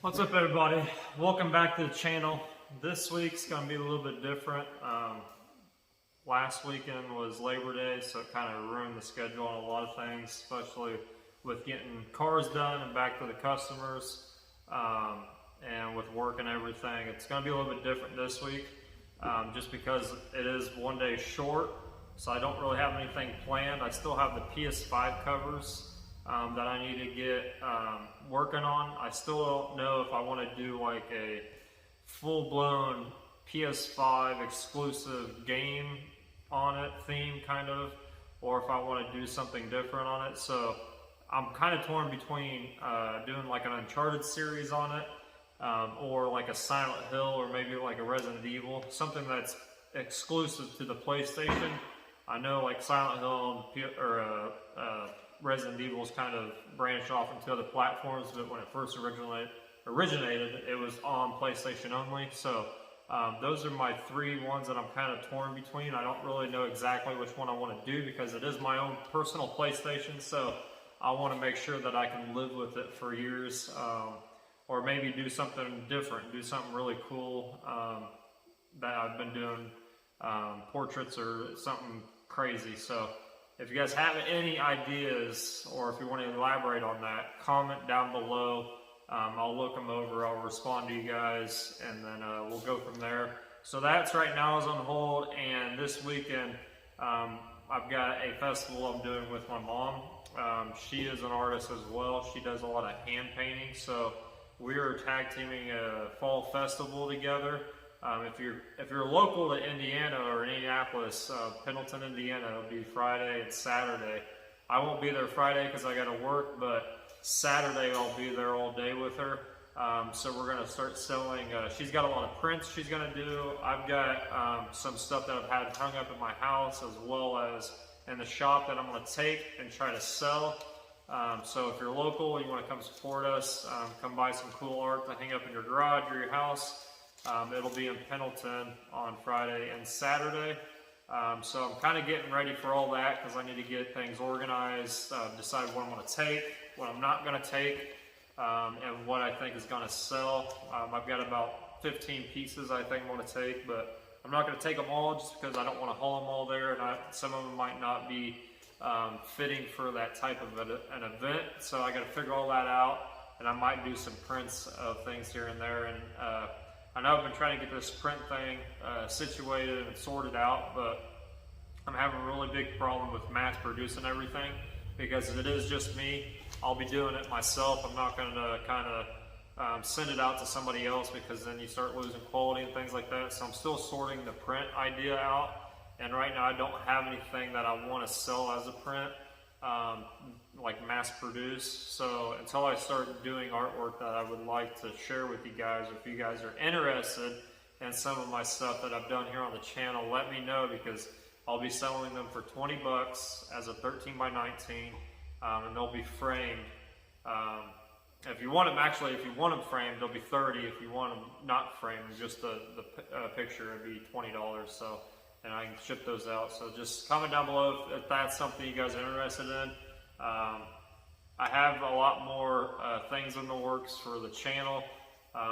What's up, everybody? Welcome back to the channel. This week's going to be a little bit different. Last weekend was Labor Day, so it kind of ruined the schedule on a lot of things, especially with getting cars done and back to the customers, and with work and everything. It's going to be a little bit different this week, just because it is one day short, so I don't really have anything planned. I still have the PS5 covers that I need to get working on. I still don't know if I want to do like a full-blown PS5 exclusive game on it, theme kind of, or if I want to do something different on it. So I'm kind of torn between doing like an Uncharted series on it, or like a Silent Hill, or maybe like a Resident Evil, something that's exclusive to the PlayStation. I know like Silent Hill or Resident Evil's kind of branched off into other platforms, but when it first originated, it was on PlayStation only. So those are my three ones that I'm kind of torn between. I don't really know exactly which one I want to do because it is my own personal PlayStation, so I want to make sure that I can live with it for years, or maybe do something different, do something really cool that I've been doing, portraits or something crazy. So if you guys have any ideas, or if you want to elaborate on that, comment down below. I'll look them over, I'll respond to you guys, and then we'll go from there. So that's right now is on hold, and this weekend I've got a festival I'm doing with my mom. She is an artist as well. She does a lot of hand painting, so we are tag teaming a fall festival together. If you're local to Indiana or Indianapolis, Pendleton, Indiana, it'll be Friday and Saturday. I won't be there Friday because I got to work, but Saturday I'll be there all day with her. So we're going to start selling. She's got a lot of prints she's going to do. I've got some stuff that I've had hung up in my house as well as in the shop that I'm going to take and try to sell. So if you're local and you want to come support us, come buy some cool art to hang up in your garage or your house. It'll be in Pendleton on Friday and Saturday. So I'm kind of getting ready for all that because I need to get things organized, decide what I'm going to take, what I'm not going to take, and what I think is going to sell. I've got about 15 pieces I think I'm going to take, but I'm not going to take them all just because I don't want to haul them all there, and some of them might not be fitting for that type of an event. So I got to figure all that out, and I might do some prints of things here and there. And I know I've been trying to get this print thing situated and sorted out, but I'm having a really big problem with mass producing everything because it is just me. I'll be doing it myself. I'm not going to kind of send it out to somebody else because then you start losing quality and things like that. So I'm still sorting the print idea out, and right now I don't have anything that I want to sell as a print, like mass produce. So until I start doing artwork that I would like to share with you guys, if you guys are interested in some of my stuff that I've done here on the channel, let me know because I'll be selling them for 20 bucks as a 13 by 19, and they'll be framed. If you want them framed, they'll be 30. If you want them not framed, just the picture, it'd be $20. So, and I can ship those out. So just comment down below if that's something you guys are interested in. I have a lot more things in the works for the channel.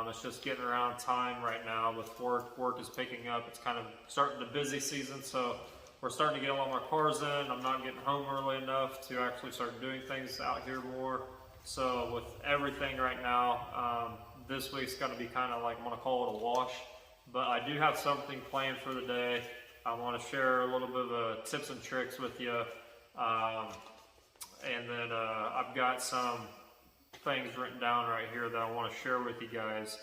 It's just getting around time right now with work. Work is picking up. It's kind of starting the busy season, so we're starting to get a lot more cars in. I'm not getting home early enough to actually start doing things out here more. So with everything right now, this week's going to be kind of like, I'm going to call it a wash. But I do have something planned for the day. I want to share a little bit of tips and tricks with you. And then I've got some things written down right here that I want to share with you guys.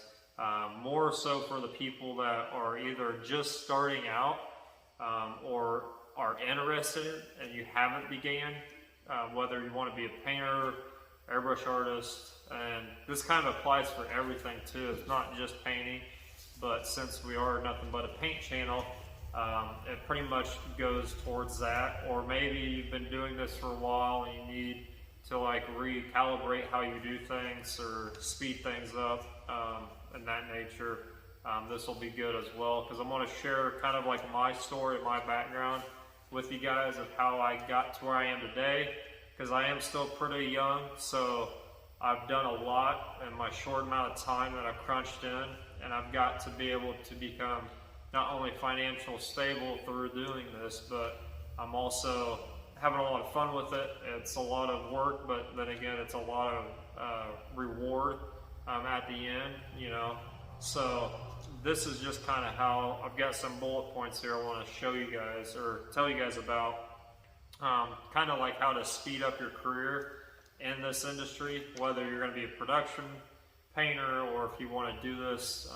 More so for the people that are either just starting out or are interested and you haven't began, whether you want to be a painter, airbrush artist, and this kind of applies for everything too. It's not just painting, but since we are nothing but a paint channel, it pretty much goes towards that. Or maybe you've been doing this for a while and you need to like recalibrate how you do things or speed things up, and that nature. This will be good as well because I'm going to share kind of like my story, my background with you guys of how I got to where I am today, because I am still pretty young. So I've done a lot in my short amount of time that I've crunched in, and I've got to be able to become not only financially stable through doing this, but I'm also having a lot of fun with it. It's a lot of work, but then again, it's a lot of reward at the end, you know. So this is just kind of how I've got some bullet points here I want to show you guys or tell you guys about, kind of like how to speed up your career in this industry, whether you're going to be a production painter or if you want to do this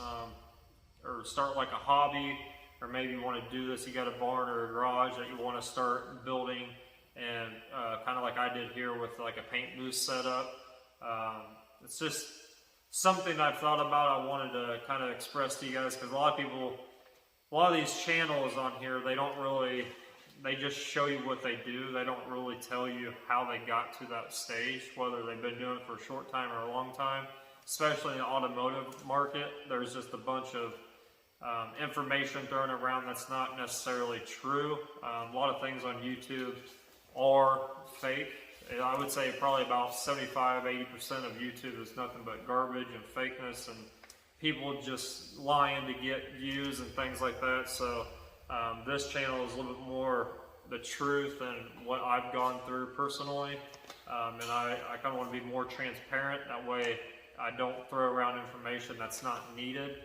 or start like a hobby, or maybe you want to do this, you got a barn or a garage that you want to start building, and kind of like I did here with like a paint booth setup. It's just something I've thought about. I wanted to kind of express to you guys, because a lot of these channels on here, they just show you what they do. They don't really tell you how they got to that stage, whether they've been doing it for a short time or a long time. Especially in the automotive market, there's just a bunch of information thrown around that's not necessarily true. A lot of things on YouTube are fake. I would say probably about 75–80% of YouTube is nothing but garbage and fakeness and people just lying to get views and things like that. So this channel is a little bit more the truth and what I've gone through personally. And I kind of want to be more transparent. That way I don't throw around information that's not needed,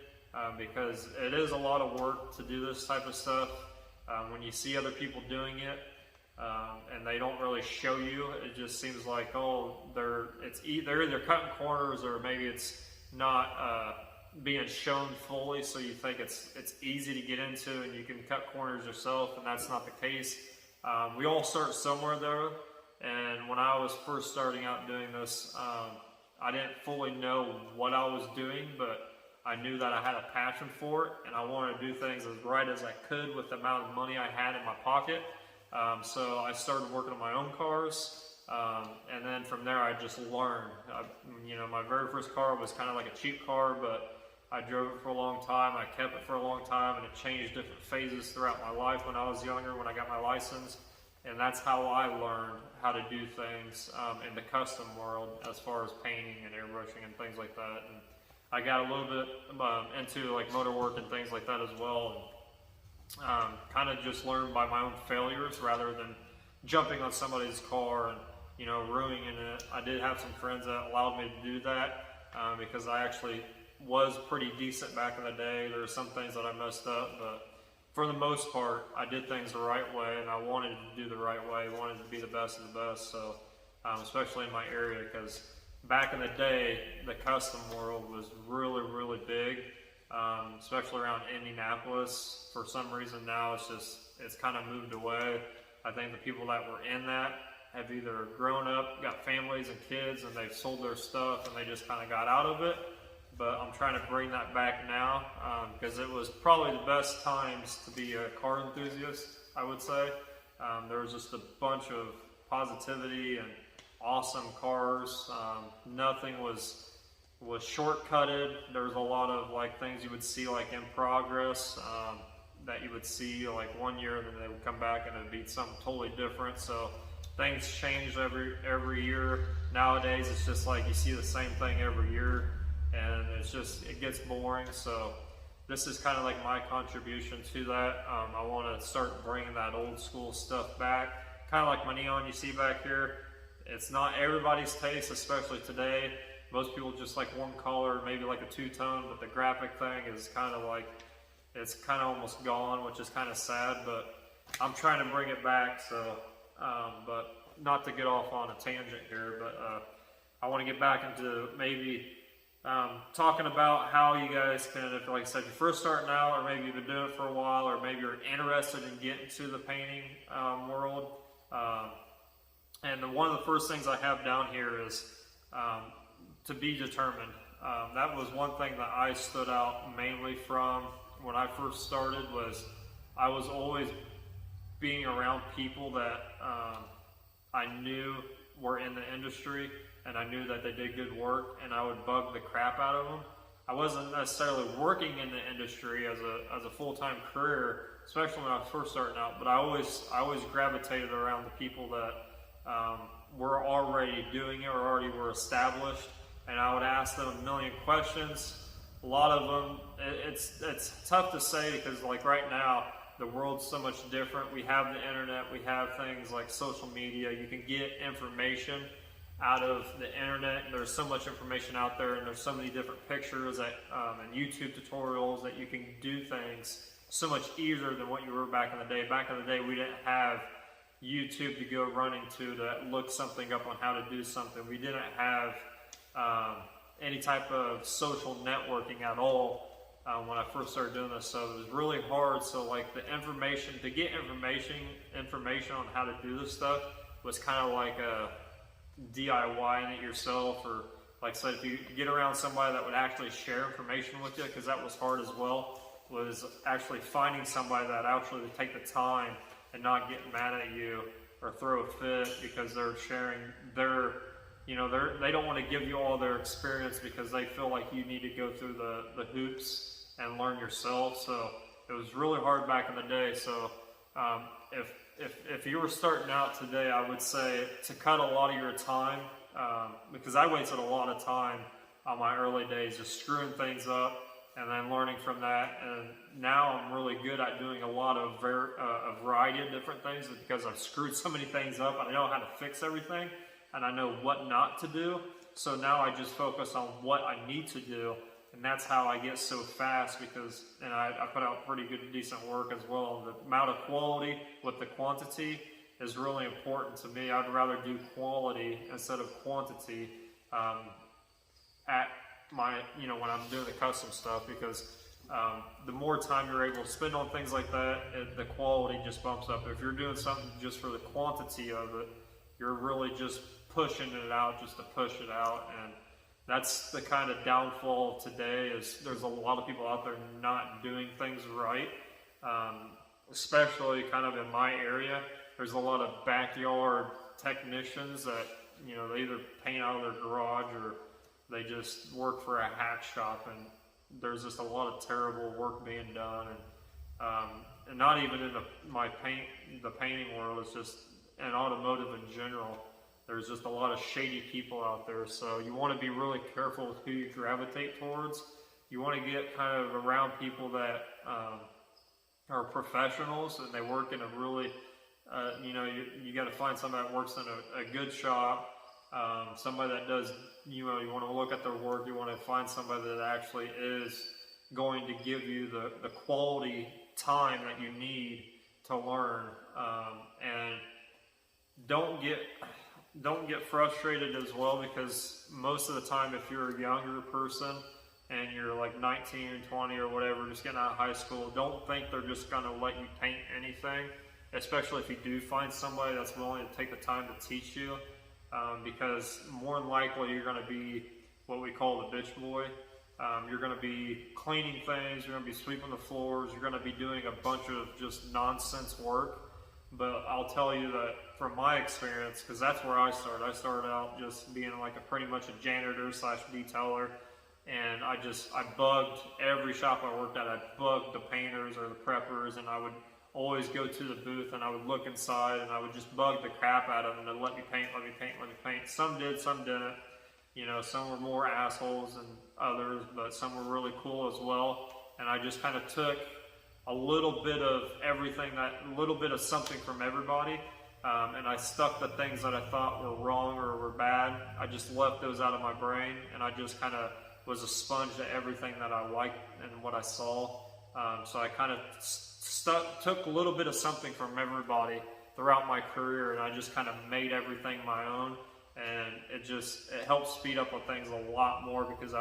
because it is a lot of work to do this type of stuff. When you see other people doing it, and they don't really show you, it just seems like, oh, they're either cutting corners or maybe it's not being shown fully, so you think it's easy to get into and you can cut corners yourself, and that's not the case. We all start somewhere though, and when I was first starting out doing this, I didn't fully know what I was doing, but I knew that I had a passion for it, and I wanted to do things as right as I could with the amount of money I had in my pocket. So I started working on my own cars, and then from there I just learned. My very first car was kind of like a cheap car, but I drove it for a long time. I kept it for a long time, and it changed different phases throughout my life when I was younger, when I got my license. And that's how I learned how to do things in the custom world as far as painting and airbrushing and things like that. And I got a little bit into like motor work and things like that as well. And kind of just learned by my own failures rather than jumping on somebody's car and ruining it. I did have some friends that allowed me to do that because I actually was pretty decent back in the day. There were some things that I messed up, but for the most part, I did things the right way, and I wanted to do the right way. I wanted to be the best of the best, so especially in my area, because back in the day, the custom world was really, really big, especially around Indianapolis. For some reason now, it's kind of moved away. I think the people that were in that have either grown up, got families and kids, and they've sold their stuff, and they just kind of got out of it. But I'm trying to bring that back now, because it was probably the best times to be a car enthusiast, I would say. There was just a bunch of positivity and awesome cars. Nothing was shortcutted. There was a lot of like things you would see like in progress, that you would see like one year, and then they would come back and it would be something totally different. So things change every year. Nowadays it's just like you see the same thing every year, and it gets boring. So this is kind of like my contribution to that. I want to start bringing that old school stuff back, kind of like my neon you see back here. It's not everybody's taste, especially today. Most people just like one color, maybe like a two-tone, but the graphic thing is kind of like, it's kind of almost gone, which is kind of sad, but I'm trying to bring it back. So but not to get off on a tangent here, but I want to get back into maybe talking about how you guys can, if like I said, you're first starting out, or maybe you've been doing it for a while, or maybe you're interested in getting to the painting world. And one of the first things I have down here is to be determined. That was one thing that I stood out mainly from when I first started, was I was always being around people that I knew were in the industry, and I knew that they did good work, and I would bug the crap out of them. I wasn't necessarily working in the industry as a full-time career, especially when I was first starting out, but I always gravitated around the people that were already doing it or already were established, and I would ask them a million questions. A lot of them, it's tough to say because like right now, the world's so much different. We have the internet, we have things like social media. You can get information out of the internet. There's so much information out there, and there's so many different pictures that, and YouTube tutorials that you can do things so much easier than what you were back in the day. Back in the day, we didn't have YouTube to go running to look something up on how to do something. We didn't have any type of social networking at all when I first started doing this, so it was really hard. So like the information, to get information on how to do this stuff was kind of like a DIYing it yourself, or like I said, if you get around somebody that would actually share information with you, because that was hard as well, was actually finding somebody that actually would take the time and not get mad at you or throw a fit because they're sharing their, they don't want to give you all their experience because they feel like you need to go through the hoops and learn yourself. So it was really hard back in the day. So if you were starting out today, I would say to cut a lot of your time, because I wasted a lot of time on my early days just screwing things up and then learning from that. And now I'm really good at doing a lot of a variety of different things because I've screwed so many things up. I know how to fix everything and I know what not to do. So now I just focus on what I need to do. And that's how I get so fast, because I put out pretty good, decent work as well. The amount of quality with the quantity is really important to me. I'd rather do quality instead of quantity at my, when I'm doing the custom stuff, because the more time you're able to spend on things like that, the quality just bumps up. If you're doing something just for the quantity of it, you're really just pushing it out just to push it out. And that's the kind of downfall of today, is there's a lot of people out there not doing things right, especially kind of in my area. There's a lot of backyard technicians that, they either paint out of their garage or they just work for a hack shop, and there's just a lot of terrible work being done. And not even in the painting world, it's just in automotive in general. There's just a lot of shady people out there, so you want to be really careful with who you gravitate towards. You want to get kind of around people that are professionals and they work in a really, you got to find somebody that works in a good shop, somebody that does, you want to look at their work. You want to find somebody that actually is going to give you the quality time that you need to learn, and don't get frustrated as well, because most of the time, if you're a younger person and you're like 19 and 20 or whatever, just getting out of high school, don't think they're just going to let you paint anything, especially if you do find somebody that's willing to take the time to teach you, because more than likely you're going to be what we call the bitch boy. You're going to be cleaning things, you're going to be sweeping the floors, you're going to be doing a bunch of just nonsense work. But I'll tell you that from my experience, because that's where I started out just being like pretty much a janitor / detailer, and I bugged every shop I worked at. I bugged the painters or the preppers, and I would always go to the booth and I would look inside and I would just bug the crap out of them to let me paint. Some did, some didn't. Some were more assholes than others, but some were really cool as well. And I just kind of took a little bit of everything, a little bit of something from everybody, and I stuck the things that I thought were wrong or were bad. I just left those out of my brain, and I just kind of was a sponge to everything that I liked and what I saw. So I kind of took a little bit of something from everybody throughout my career, and I just kind of made everything my own. And it helped speed up on things a lot more, because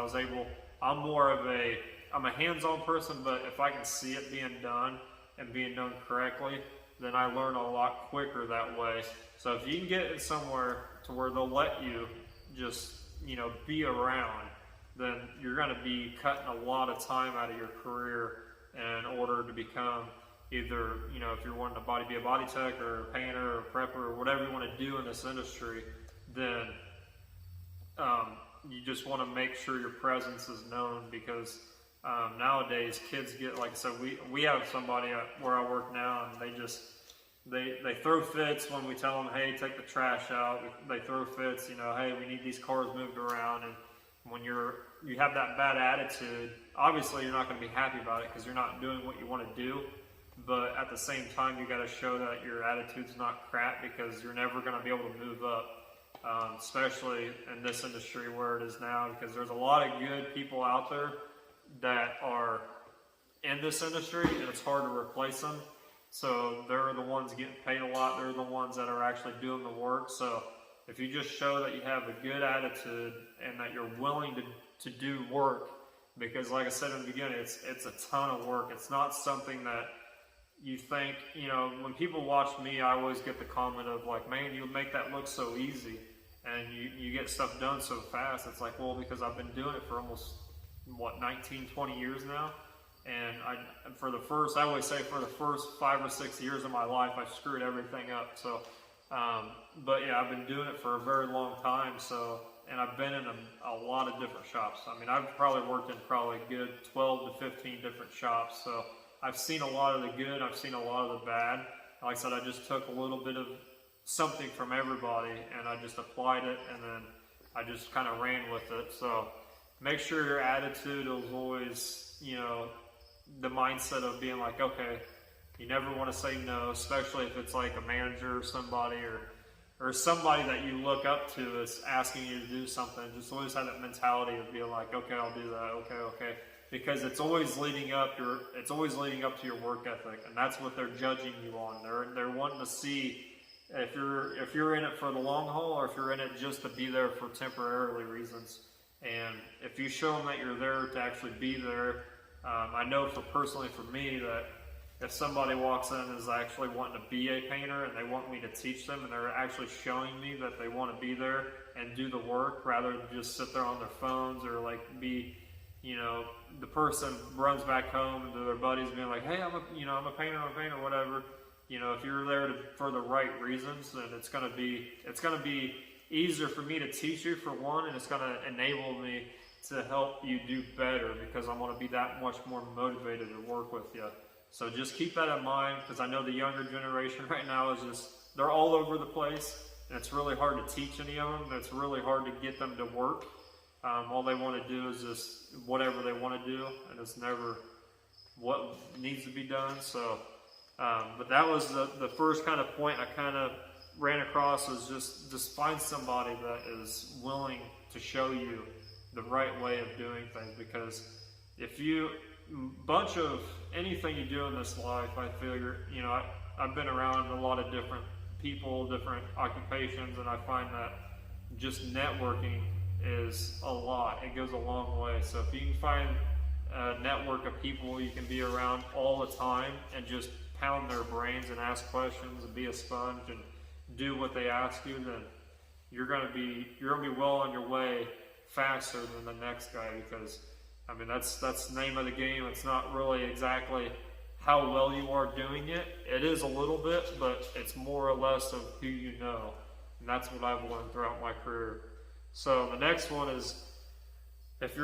I'm a hands-on person, but if I can see it being done and being done correctly, then I learn a lot quicker that way. So if you can get it somewhere to where they'll let you just, be around, then you're going to be cutting a lot of time out of your career in order to become either, if you're wanting to be a body tech or a painter or a prepper or whatever you want to do in this industry, then you just want to make sure your presence is known, because nowadays kids get, like I said, we have somebody where I work now, and they throw fits when we tell them, hey, take the trash out. They throw fits, you know, hey, we need these cars moved around. And when you have that bad attitude, obviously you're not going to be happy about it because you're not doing what you want to do. But at the same time, you got to show that your attitude's not crap, because you're never going to be able to move up, especially in this industry where it is now, because there's a lot of good people out there that are in this industry, and it's hard to replace them. So they're the ones getting paid a lot. They're the ones that are actually doing the work. So if you just show that you have a good attitude and that you're willing to do work, because like I said in the beginning, it's a ton of work. It's not something that you think, you know, when people watch me, I always get the comment of like, man, you make that look so easy and you get stuff done so fast. It's like, well, because I've been doing it for almost, 19, 20 years now. And I always say for the first 5 or 6 years of my life, I screwed everything up. So, but yeah, I've been doing it for a very long time. So, and I've been in a lot of different shops. I mean, I've probably worked in probably a good 12 to 15 different shops. So I've seen a lot of the good, I've seen a lot of the bad. Like I said, I just took a little bit of something from everybody and I just applied it, and then I just kind of ran with it. So make sure your attitude is always, you know, the mindset of being like, okay, you never want to say no, especially if it's like a manager or somebody or somebody that you look up to is asking you to do something. Just always have that mentality of being like, okay, I'll do that, okay. Because it's always leading up to your work ethic, and that's what they're judging you on. They're wanting to see if you're in it for the long haul, or if you're in it just to be there for temporarily reasons. And if you show them that you're there to actually be there, I know personally for me that if somebody walks in and is actually wanting to be a painter and they want me to teach them, and they're actually showing me that they want to be there and do the work rather than just sit there on their phones or like be, you know, the person runs back home to their buddies being like, hey, I'm a painter, whatever. You know, if you're there for the right reasons, then it's gonna be easier for me to teach you, for one, and it's gonna enable me to help you do better, because I'm gonna be that much more motivated to work with you. So just keep that in mind, because I know the younger generation right now is they're all over the place, and it's really hard to teach any of them. It's really hard to get them to work. All they want to do is just whatever they want to do, and it's never what needs to be done. So, but that was the first kind of point I kind of ran across, is just find somebody that is willing to show you the right way of doing things. Because if bunch of anything you do in this life, I feel I've been around a lot of different people, different occupations, and I find that just networking is a lot. It goes a long way. So if you can find a network of people you can be around all the time and just pound their brains and ask questions and be a sponge and do what they ask you, then you're gonna be well on your way faster than the next guy. Because I mean, that's the name of the game. It's not really exactly how well you are doing it. It is a little bit, but it's more or less of who you know. And that's what I've learned throughout my career. So the next one is, it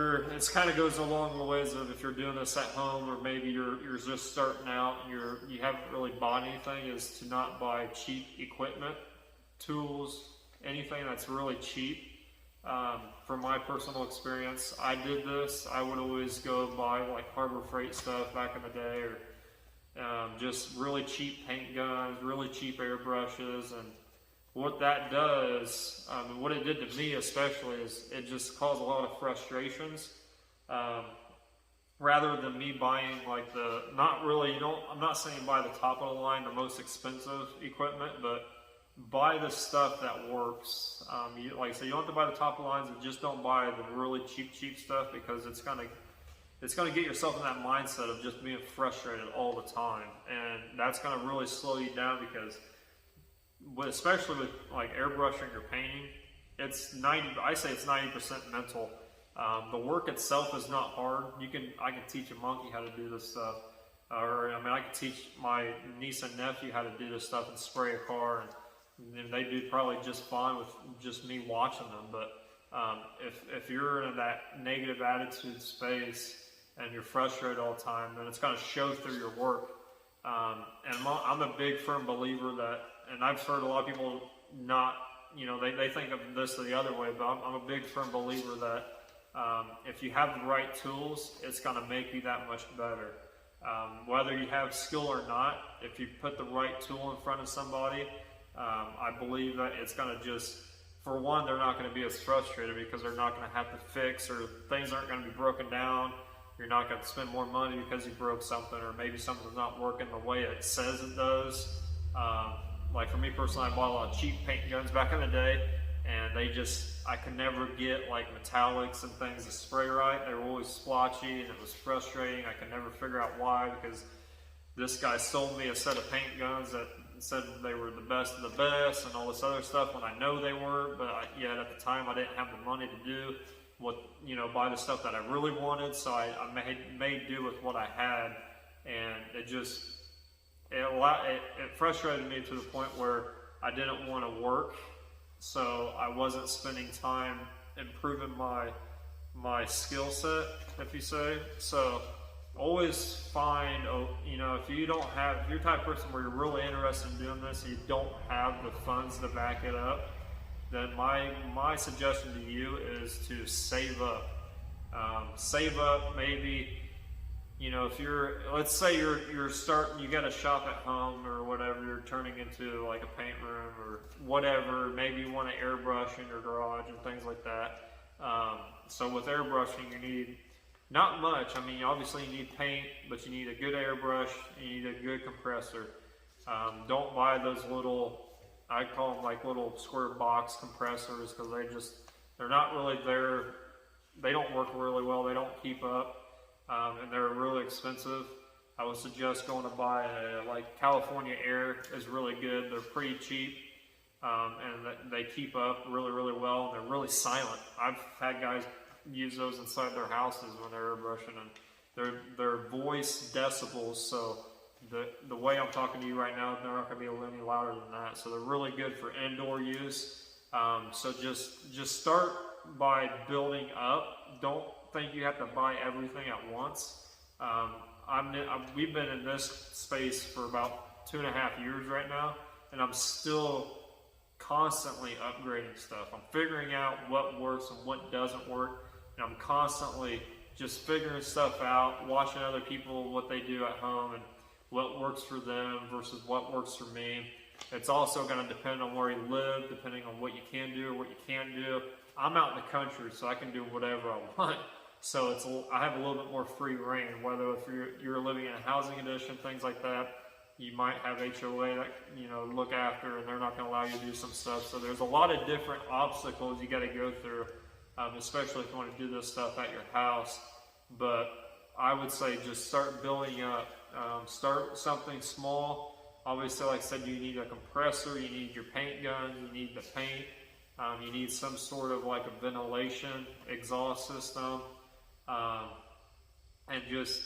kind of goes along the ways of if you're doing this at home, or maybe you're just starting out and you haven't really bought anything, is to not buy cheap equipment, tools, anything that's really cheap. From my personal experience, I did this. I would always go buy like Harbor Freight stuff back in the day, or just really cheap paint guns, really cheap airbrushes. And what that does, what it did to me especially, is it just caused a lot of frustrations. Rather than me buying like I'm not saying buy the top of the line, the most expensive equipment, but buy the stuff that works. Like I said, you don't have to buy the top of the lines, and just don't buy the really cheap stuff, because it's gonna get yourself in that mindset of just being frustrated all the time, and that's gonna really slow you down. Because especially with like airbrushing or painting, I say it's 90% mental. The work itself is not hard. I can teach a monkey how to do this stuff, or I can teach my niece and nephew how to do this stuff and spray a car, and they do probably just fine with just me watching them. But if you're in that negative attitude space and you're frustrated all the time, then it's going to show through your work. And I'm a big firm believer that, and I've heard a lot of people not, they think of this the other way, but I'm a big firm believer that if you have the right tools, it's going to make you that much better. Whether you have skill or not, if you put the right tool in front of somebody, I believe that it's going to just, for one, they're not going to be as frustrated because they're not going to have to fix, or things aren't going to be broken down. You're not going to spend more money because you broke something, or maybe something's not working the way it says it does. Like for me personally, I bought a lot of cheap paint guns back in the day, and I could never get like metallics and things to spray right. They were always splotchy, and it was frustrating. I could never figure out why, because this guy sold me a set of paint guns that said they were the best of the best and all this other stuff when I know they were, but yet at the time I didn't have the money to do buy the stuff that I really wanted, so I made do with what I had, and it frustrated me to the point where I didn't want to work, so I wasn't spending time improving my skill set, if you say. So always find, if you're the type of person where you're really interested in doing this and you don't have the funds to back it up, then my suggestion to you is to save up. Save up, maybe, if let's say you're starting, you got a shop at home or whatever, you're turning into like a paint room or whatever, maybe you want to airbrush in your garage and things like that. So with airbrushing, you need not much. I mean, obviously you need paint, but you need a good airbrush, you need a good compressor. Don't buy those little, I call them like little square box compressors, because they're not really there. They don't work really well. They don't keep up, and they're really expensive. I would suggest going to buy like California Air is really good. They're pretty cheap, and they keep up really, really well, and they're really silent. I've had guys use those inside their houses when they're airbrushing, and their voice decibels, so the way I'm talking to you right now, they're not going to be any louder than that. So they're really good for indoor use. So just start by building up. Don't think you have to buy everything at once. We've been in this space for about 2.5 years right now, and I'm still constantly upgrading stuff. I'm figuring out what works and what doesn't work, and I'm constantly just figuring stuff out, watching other people, what they do at home, and what works for them versus what works for me. It's also going to depend on where you live, depending on what you can do or what you can't do. I'm out in the country, so I can do whatever I want. So I have a little bit more free reign. Whether if you're living in a housing addition, things like that, you might have HOA that look after, and they're not going to allow you to do some stuff. So there's a lot of different obstacles you got to go through, especially if you want to do this stuff at your house. But I would say just start building up. Start something small. Obviously, like I said, you need a compressor, you need your paint gun, you need the paint, you need some sort of like a ventilation exhaust system, and just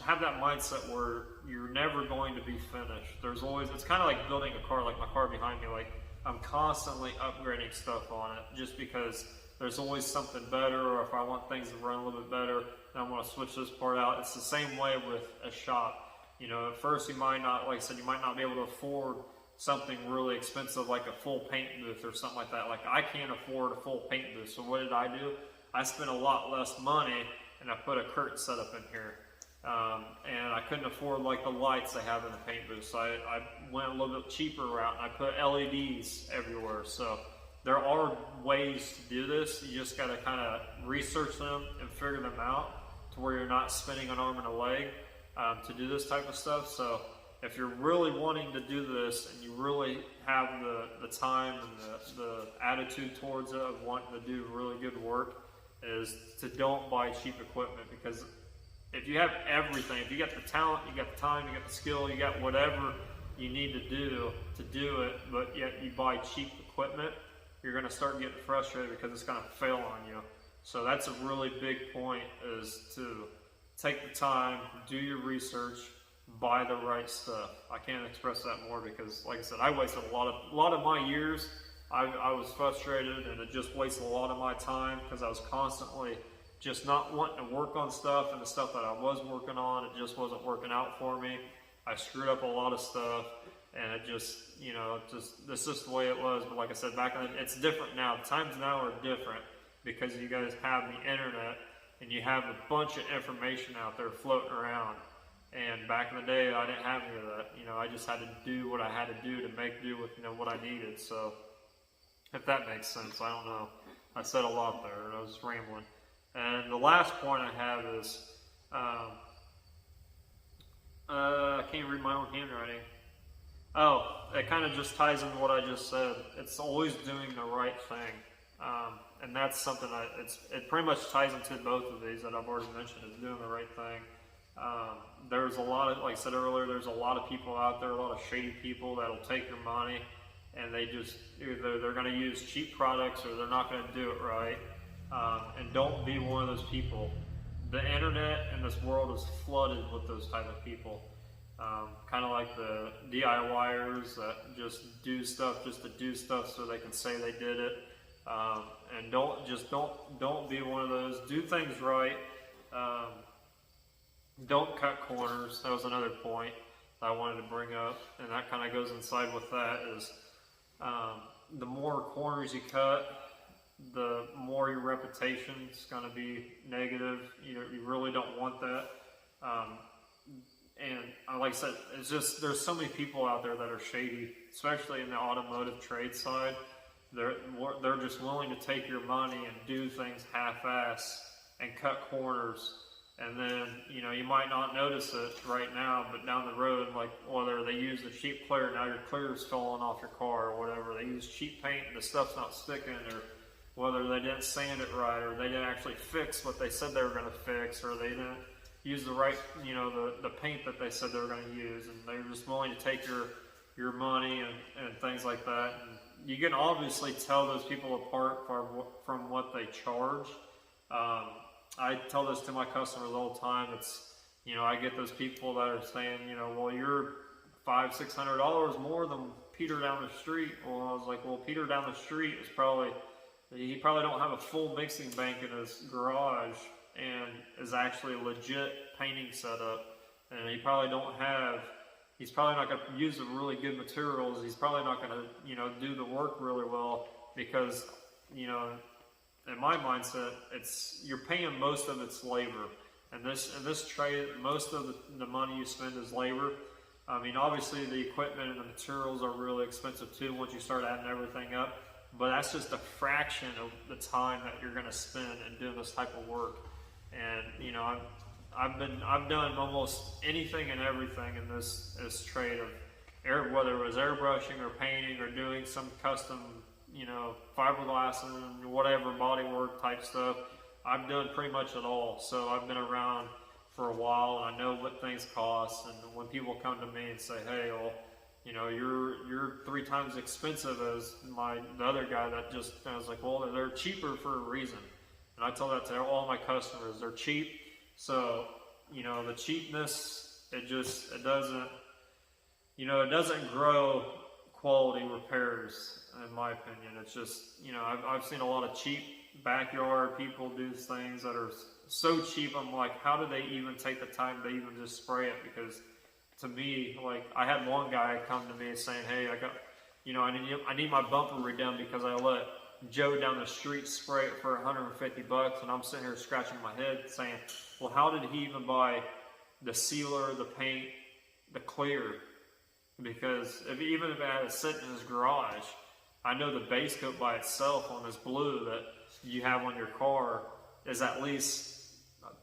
have that mindset where you're never going to be finished. It's kind of like building a car, like my car behind me. Like, I'm constantly upgrading stuff on it just because there's always something better, or if I want things to run a little bit better, then I want to switch this part out. It's the same way with a shop. At first you might not, like I said, you might not be able to afford something really expensive like a full paint booth or something like that. Like, I can't afford a full paint booth, so what did I do? I spent a lot less money and I put a curtain setup in here. And I couldn't afford like the lights they have in the paint booth, so I went a little bit cheaper route and I put LEDs everywhere. So there are ways to do this. You just got to kind of research them and figure them out to where you're not spending an arm and a leg to do this type of stuff. So if you're really wanting to do this and you really have the time and the attitude towards it of wanting to do really good work, is to don't buy cheap equipment. Because if you have everything, if you got the talent, you got the time, you got the skill, you got whatever you need to do it, but yet you buy cheap equipment, you're going to start getting frustrated because it's going to fail on you. So that's a really big point, is to take the time, do your research, buy the right stuff. I can't express that more because, like I said, I wasted a lot of my years. I was frustrated, and it just wasted a lot of my time because I was constantly just not wanting to work on stuff, and the stuff that I was working on, it just wasn't working out for me. I screwed up a lot of stuff, and it just, you know, it's just the way it was. But like I said, back then, it's different now. The times now are different because you guys have the internet and you have a bunch of information out there floating around. And back in the day, I didn't have any of that. You know, I just had to do what I had to do to make do with, you know, what I needed. So, if that makes sense, I don't know. I said a lot there, and I was rambling. And the last point I have is, I can't read my own handwriting. Oh, it kind of just ties into what I just said. It's always doing the right thing. And that's something it pretty much ties into both of these that I've already mentioned, is doing the right thing. There's a lot of, like I said earlier, there's a lot of people out there, a lot of shady people that'll take your money, and they just, either they're going to use cheap products or they're not going to do it right. And don't be one of those people. The internet and this world is flooded with those type of people. Kind of like the DIYers that just do stuff just to do stuff so they can say they did it. And don't be one of those. Do things right. Don't cut corners. That was another point that I wanted to bring up, and that kind of goes inside with that. Is the more corners you cut, the more your reputation is going to be negative. You really don't want that. And like I said, it's just, there's so many people out there that are shady, especially in the automotive trade side. They're just willing to take your money and do things half-ass and cut corners. And then, you know, you might not notice it right now, but down the road, like whether they use the cheap clear, now your clear's falling off your car or whatever. They use cheap paint and the stuff's not sticking, or whether they didn't sand it right, or they didn't actually fix what they said they were going to fix, or they didn't use the right, you know, the paint that they said they were going to use, and they're just willing to take your money and things like that. And you can obviously tell those people apart from what they charge. I tell this to my customers all the time. It's, you know, I get those people that are saying, you know, well, you're $500-600 more than Peter down the street. Well, I was like, well, Peter down the street is he probably don't have a full mixing bank in his garage and is actually a legit painting setup. And he's probably not going to use the really good materials. He's probably not going to, you know, do the work really well because, you know, in my mindset, you're paying most of its labor. And this trade, most of the money you spend is labor. I mean, obviously the equipment and the materials are really expensive too once you start adding everything up. But that's just a fraction of the time that you're going to spend in doing this type of work. And you know, I've done almost anything and everything in this trade of whether it was airbrushing or painting or doing some custom, you know, fiberglass and whatever bodywork type stuff. I've done pretty much it all. So I've been around for a while, and I know what things cost. And when people come to me and say, "Hey, well, you know, you're 3 times expensive as the other guy that just," I was like, "Well, they're cheaper for a reason." And I tell that to all my customers. They're cheap. So, you know, the cheapness, it doesn't grow quality repairs, in my opinion. It's just, you know, I've seen a lot of cheap backyard people do things that are so cheap. I'm like, how do they even take the time to even just spray it? Because to me, like, I had one guy come to me saying, "Hey, I need my bumper redone because I let Joe down the street spray it for $150, and I'm sitting here scratching my head saying, well, how did he even buy the sealer, the paint, the clear? Because even if it had it sitting in his garage, I know the base coat by itself on this blue that you have on your car is at least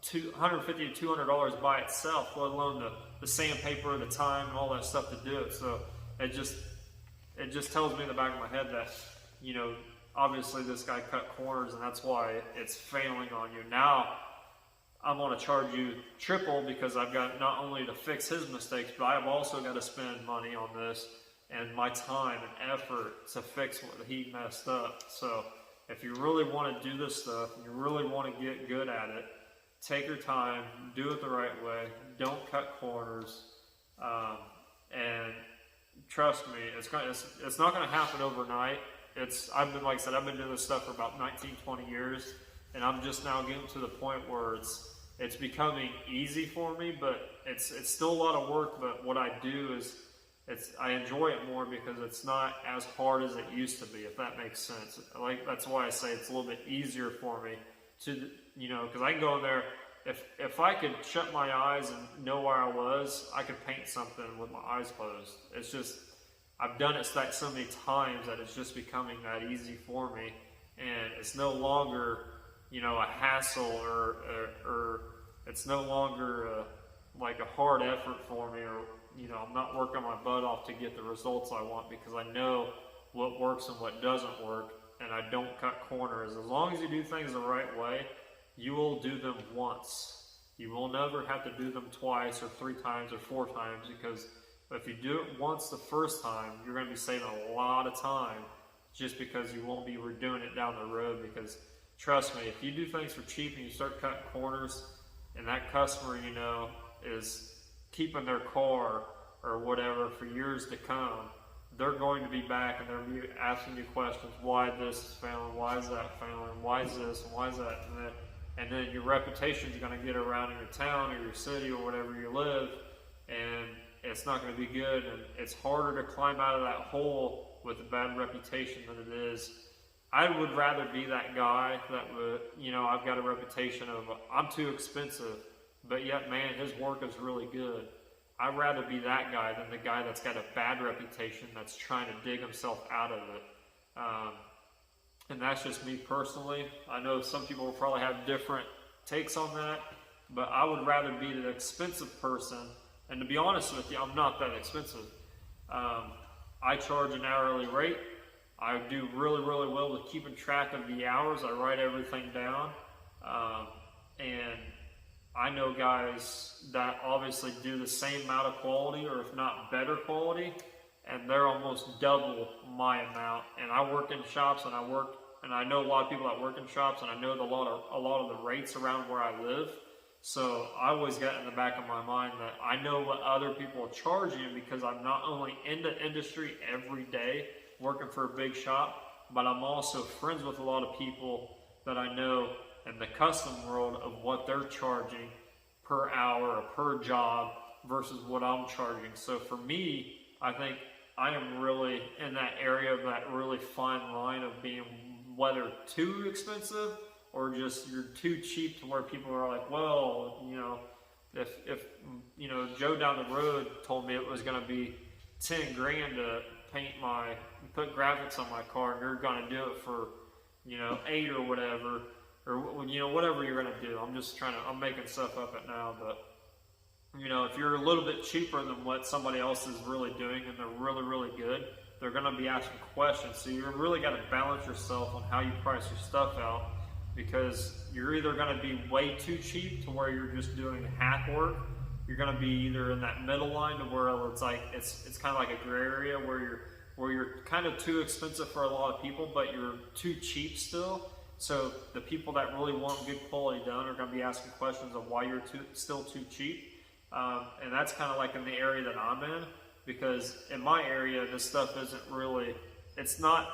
$150 to $200 by itself, let alone the sandpaper, the time, and all that stuff to do it. So it just tells me in the back of my head that, you know, obviously this guy cut corners, and that's why it's failing on you. Now I'm going to charge you triple because I've got not only to fix his mistakes, but I've also got to spend money on this and my time and effort to fix what he messed up. So if you really want to do this stuff, and you really want to get good at it, take your time, do it the right way, don't cut corners, and trust me, it's not going to happen overnight. I've been doing this stuff for about 19-20 years, and I'm just now getting to the point where it's becoming easy for me, but it's still a lot of work. But what I do is I enjoy it more because it's not as hard as it used to be, if that makes sense. That's why I say it's a little bit easier for me to, because I can go in there. If I could shut my eyes and know where I was, I could paint something with my eyes closed. It's just, I've done it so many times that it's just becoming that easy for me, and it's no longer, a hassle or it's no longer like a hard effort for me, or I'm not working my butt off to get the results I want, because I know what works and what doesn't work, and I don't cut corners. As long as you do things the right way, you will do them once. You will never have to do them twice or 3 times or 4 times, because if you do it once the first time, you're going to be saving a lot of time, just because you won't be redoing it down the road. Because trust me, if you do things for cheap and you start cutting corners, and that customer, is keeping their car or whatever for years to come, they're going to be back and they'll be asking you questions. Why this is failing? Why is that failing? Why is this? And why is that? And then your reputation is going to get around in your town or your city or whatever you live, and it's not going to be good. And it's harder to climb out of that hole with a bad reputation than it is. I would rather be that guy that would, I've got a reputation of I'm too expensive, but yet, man, his work is really good. I'd rather be that guy than the guy that's got a bad reputation that's trying to dig himself out of it. And that's just me personally. I know some people will probably have different takes on that, but I would rather be the expensive person. And to be honest with you, I'm not that expensive. I charge an hourly rate. I do really, really well with keeping track of the hours. I write everything down. And I know guys that obviously do the same amount of quality, or if not better quality, and they're almost double my amount. And I work in shops, and I know a lot of people that work in shops, and I know a lot of the rates around where I live. So I always got in the back of my mind that I know what other people are charging, because I'm not only in the industry every day working for a big shop, but I'm also friends with a lot of people that I know in the custom world of what they're charging per hour or per job versus what I'm charging. So for me, I think I am really in that area of that really fine line of being whether too expensive or just you're too cheap, to where people are like, well, if Joe down the road told me it was going to be 10 grand to put graphics on my car, and you're going to do it for 8 or whatever, or whatever you're going to do. I'm making stuff up at now, but if you're a little bit cheaper than what somebody else is really doing, and they're really, really good, they're going to be asking questions. So you really got to balance yourself on how you price your stuff out, because you're either going to be way too cheap to where you're just doing hack work. You're going to be either in that middle line to where it's like it's kind of like a gray area where you're kind of too expensive for a lot of people, but you're too cheap still. So the people that really want good quality done are going to be asking questions of why you're still too cheap. And that's kind of like in the area that I'm in, because in my area, this stuff isn't really, it's not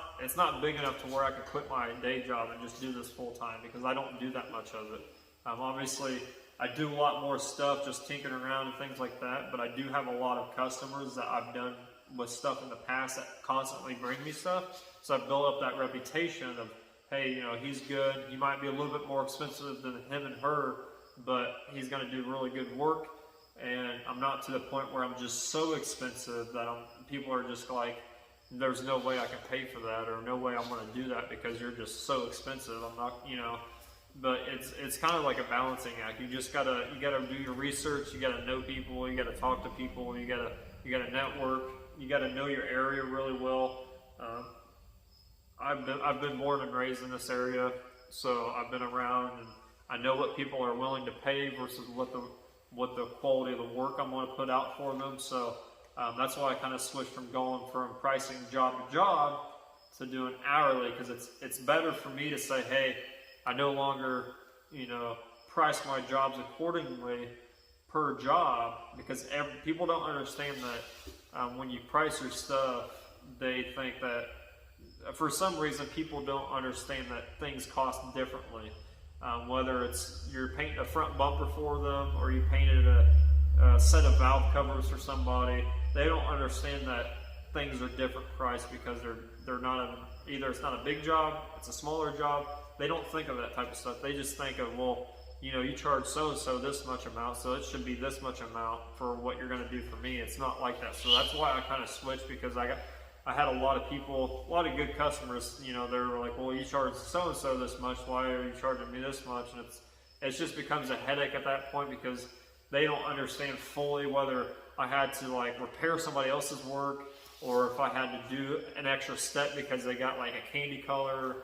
big enough to where I could quit my day job and just do this full time, because I don't do that much of it. Obviously, I do a lot more stuff, just tinkering around and things like that, but I do have a lot of customers that I've done with stuff in the past that constantly bring me stuff. So I've built up that reputation of, hey, he's good. He might be a little bit more expensive than him and her, but he's going to do really good work. And I'm not to the point where I'm just so expensive that people are just like, there's no way I can pay for that, or no way I'm going to do that because you're just so expensive. I'm not, but it's kind of like a balancing act. You gotta do your research. You gotta know people. You gotta talk to people. You gotta network. You gotta know your area really well. I've been born and raised in this area, so I've been around, and I know what people are willing to pay versus what the quality of the work I'm going to put out for them. So that's why I kind of switched from pricing job to job to doing hourly, because it's better for me to say, hey, I no longer, price my jobs accordingly per job, because people don't understand that when you price your stuff, they think that for some reason people don't understand that things cost differently. whether it's you're painting a front bumper for them or you painted a set of valve covers for somebody. They don't understand that things are different priced because they're not either it's not a big job, it's a smaller job. They don't think of that type of stuff. They just think of, well, you know, you charge so-and-so this much amount, so it should be this much amount for what you're going to do for me. It's not like that. So that's why I kind of switched, because I had a lot of people, a lot of good customers, you know, they were like, well, you charge so-and-so this much, why are you charging me this much? And it just becomes a headache at that point, because they don't understand fully whether I had to like repair somebody else's work, or if I had to do an extra step because they got like a candy color.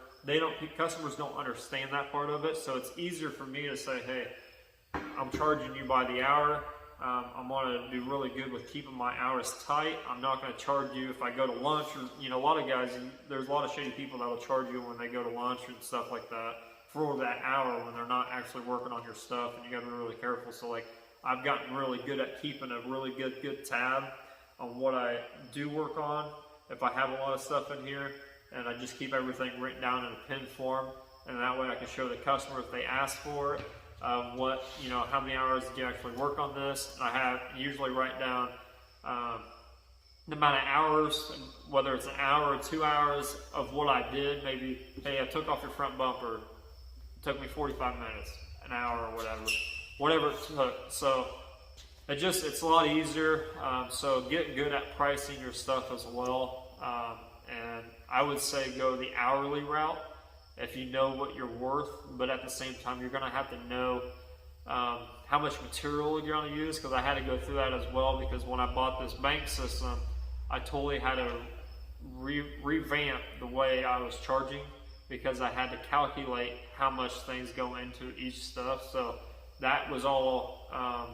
Customers don't understand that part of it. So it's easier for me to say, hey, I'm charging you by the hour. I'm going to do really good with keeping my hours tight. I'm not going to charge you if I go to lunch, or, you know, a lot of guys, there's a lot of shady people that will charge you when they go to lunch and stuff like that for that hour when they're not actually working on your stuff, and you got to be really careful. So like, I've gotten really good at keeping a really good tab on what I do work on. If I have a lot of stuff in here, and I just keep everything written down in a pen form, and that way I can show the customer if they ask for it, what, you know, how many hours did you actually work on this. And I usually write down the amount of hours, whether it's an hour or 2 hours of what I did. Maybe, hey, I took off your front bumper, it took me 45 minutes, an hour, or whatever it took. So it's a lot easier. So get good at pricing your stuff as well. And I would say go the hourly route if you know what you're worth, but at the same time, you're going to have to know how much material you're going to use, because I had to go through that as well, because when I bought this bank system, I totally had to revamp the way I was charging, because I had to calculate how much things go into each stuff. So that was all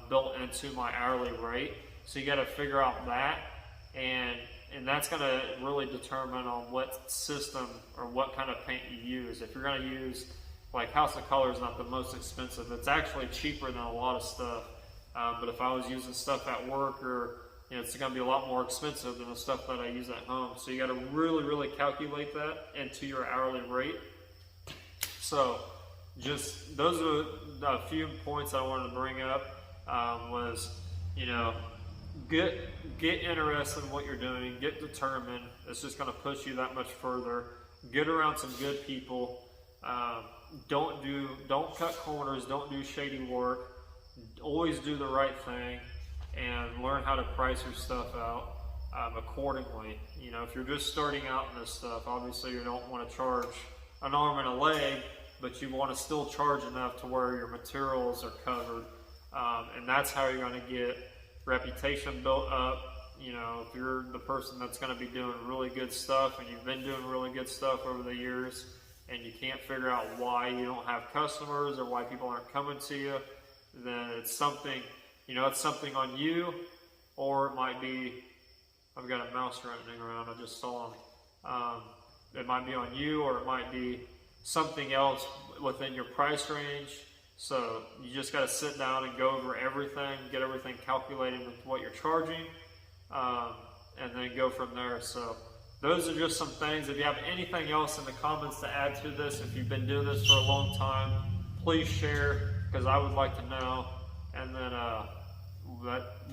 built into my hourly rate. So you got to figure out that, and that's going to really determine on what system or what kind of paint you use. If you're going to use, like, House of Color is not the most expensive. It's actually cheaper than a lot of stuff. But if I was using stuff at work, or, you know, it's going to be a lot more expensive than the stuff that I use at home. So you got to really calculate that into your hourly rate. So just those are a few points I wanted to bring up. Was, you know, get interested in what you're doing, get determined. It's just going to push you that much further. Get around some good people. Don't cut corners, don't do shady work. Always do the right thing, and learn how to price your stuff out accordingly. You know, if you're just starting out in this stuff, obviously you don't want to charge an arm and a leg, but you want to still charge enough to where your materials are covered. And that's how you're going to get reputation built up. You know, if you're the person that's going to be doing really good stuff, and you've been doing really good stuff over the years, and you can't figure out why you don't have customers or why people aren't coming to you, then it's something, you know, it's something on you, or it might be, I've got a mouse running around, I just saw him. It might be on you, or it might be something else within your price range. So you just got to sit down and go over everything, get everything calculated with what you're charging, and then go from there. So those are just some things. If you have anything else in the comments to add to this, if you've been doing this for a long time, please share, because I would like to know. And then I'm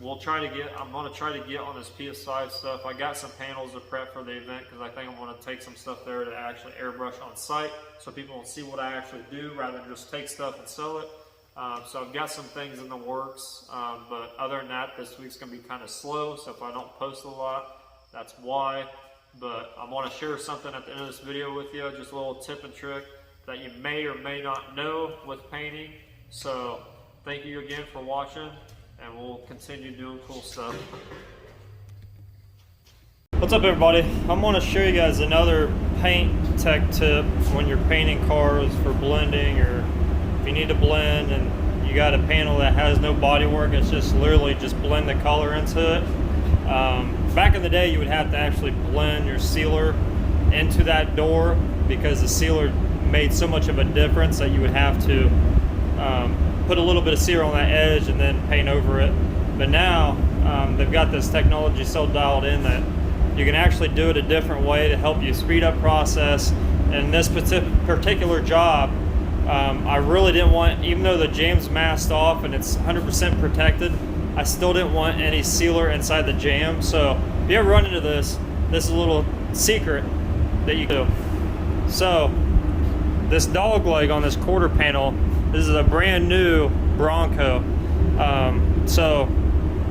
going to try to get on this PSI stuff. I got some panels to prep for the event, because I think I'm going to take some stuff there to actually airbrush on site, so people will see what I actually do rather than just take stuff and sell it. So I've got some things in the works, but other than that, this week's going to be kind of slow, so if I don't post a lot, that's why. But I want to share something at the end of this video with you, just a little tip and trick that you may or may not know with painting. So thank you again for watching, and we'll continue doing cool stuff. What's up, everybody? I'm going to show you guys another paint tech tip when you're painting cars for blending, or if you need to blend and you got a panel that has no body work, it's just literally just blend the color into it. Back in the day, you would have to actually blend your sealer into that door, because the sealer made so much of a difference that you would have to put a little bit of sealer on that edge and then paint over it. But now they've got this technology so dialed in that you can actually do it a different way to help you speed up process. And this particular job, I really didn't want, even though the jam's masked off and it's 100% protected, I still didn't want any sealer inside the jam. So if you ever run into this, this is a little secret that you do. So this dog leg on this quarter panel, this is a brand new Bronco. So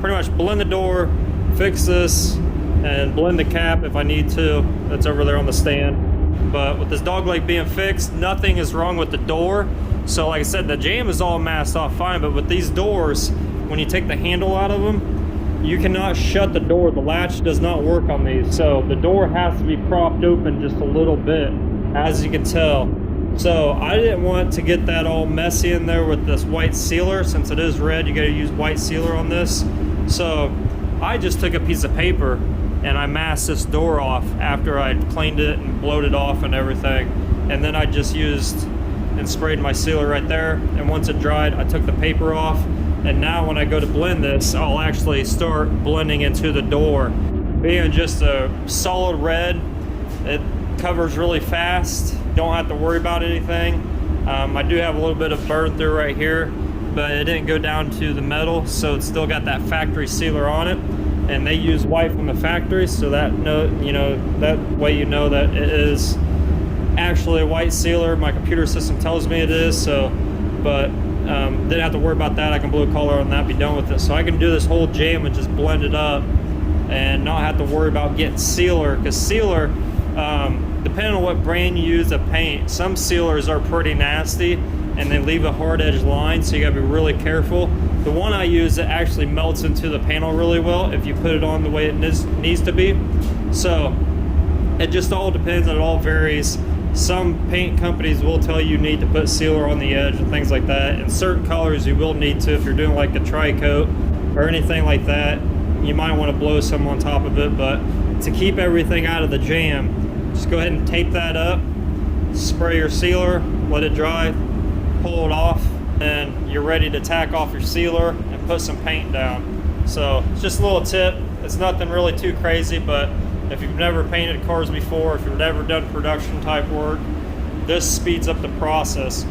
pretty much blend the door, fix this, and blend the cap if I need to. That's over there on the stand. But with this dog leg being fixed, nothing is wrong with the door. So like I said, the jam is all masked off fine, but with these doors, when you take the handle out of them, you cannot shut the door. The latch does not work on these. So the door has to be propped open just a little bit, as you can tell. So I didn't want to get that all messy in there with this white sealer. Since it is red, you gotta use white sealer on this. So I just took a piece of paper and I masked this door off after I cleaned it and blowed it off and everything. And then I just used and sprayed my sealer right there. And once it dried, I took the paper off. And now when I go to blend this, I'll actually start blending into the door. Being just a solid red, it covers really fast. Don't have to worry about anything. I do have a little bit of burn through right here, but it didn't go down to the metal, so it's still got that factory sealer on it. And they use white from the factory, so that that way you know that it is actually a white sealer. My computer system tells me it is. So, but didn't have to worry about that. I can blue color on that, be done with it. So I can do this whole jam and just blend it up, and not have to worry about getting sealer. Because sealer, depending on what brand you use of paint, some sealers are pretty nasty and they leave a hard edge line, so you gotta be really careful. The one I use, it actually melts into the panel really well if you put it on the way it needs to be. So it just all depends, and it all varies. Some paint companies will tell you need to put sealer on the edge and things like that. In certain colors you will need to. If you're doing like a tri-coat or anything like that, you might want to blow some on top of it. But to keep everything out of the jam, just go ahead and tape that up, spray your sealer, let it dry, pull it off, and you're ready to tack off your sealer and put some paint down. So it's just a little tip. It's nothing really too crazy, but if you've never painted cars before, if you've never done production type work, this speeds up the process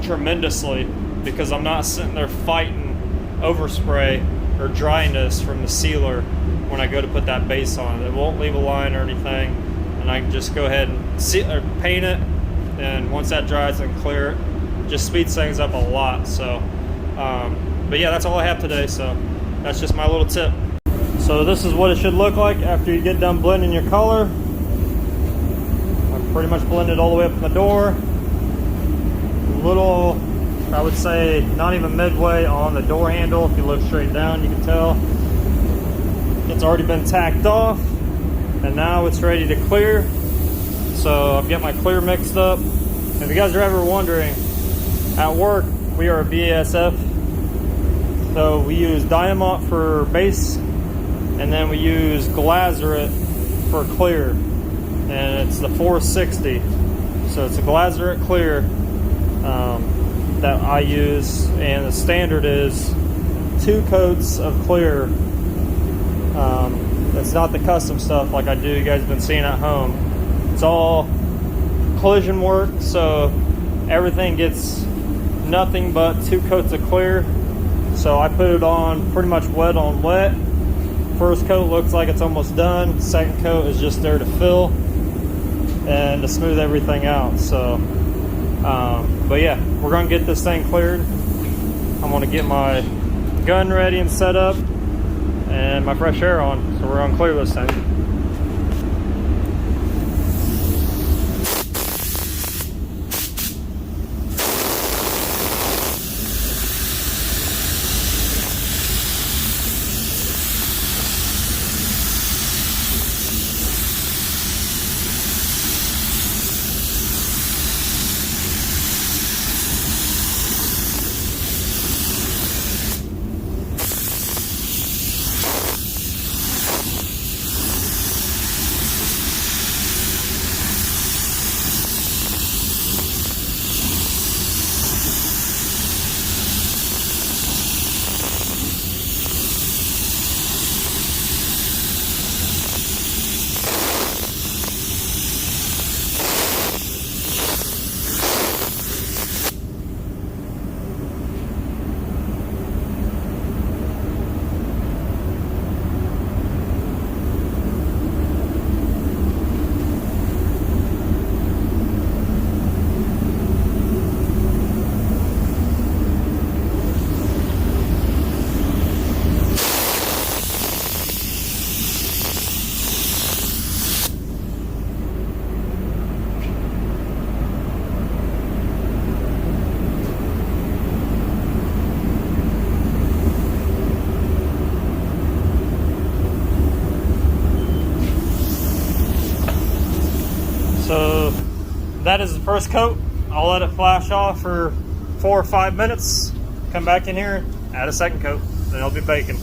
tremendously, because I'm not sitting there fighting overspray or dryness from the sealer when I go to put that base on it. It won't leave a line or anything, and I can just go ahead and paint it, and once that dries and clear it, just speeds things up a lot. So but yeah, that's all I have today. So that's just my little tip. So this is what it should look like after you get done blending your color. I've pretty much blended all the way up in the door. A little, I would say, not even midway on the door handle. If you look straight down, you can tell it's already been tacked off, and now it's ready to clear. So I've got my clear mixed up. If you guys are ever wondering, at work we are a BASF, so we use Diamont for base, and then we use Glazerite for clear, and it's the 460. So it's a Glazerite clear that I use, and the standard is 2 coats of clear. It's not the custom stuff like I do, you guys have been seeing at home. It's all collision work, so everything gets nothing but 2 coats of clear. So I put it on pretty much wet on wet. First coat looks like it's almost done. Second coat is just there to fill and to smooth everything out. So but yeah, we're gonna get this thing cleared. I'm gonna get my gun ready and set up and my fresh air on, so we're gonna clear this thing. that is the first coat. I'll let it flash off for 4 or 5 minutes. Come back in here, add a second coat, then it'll be baking.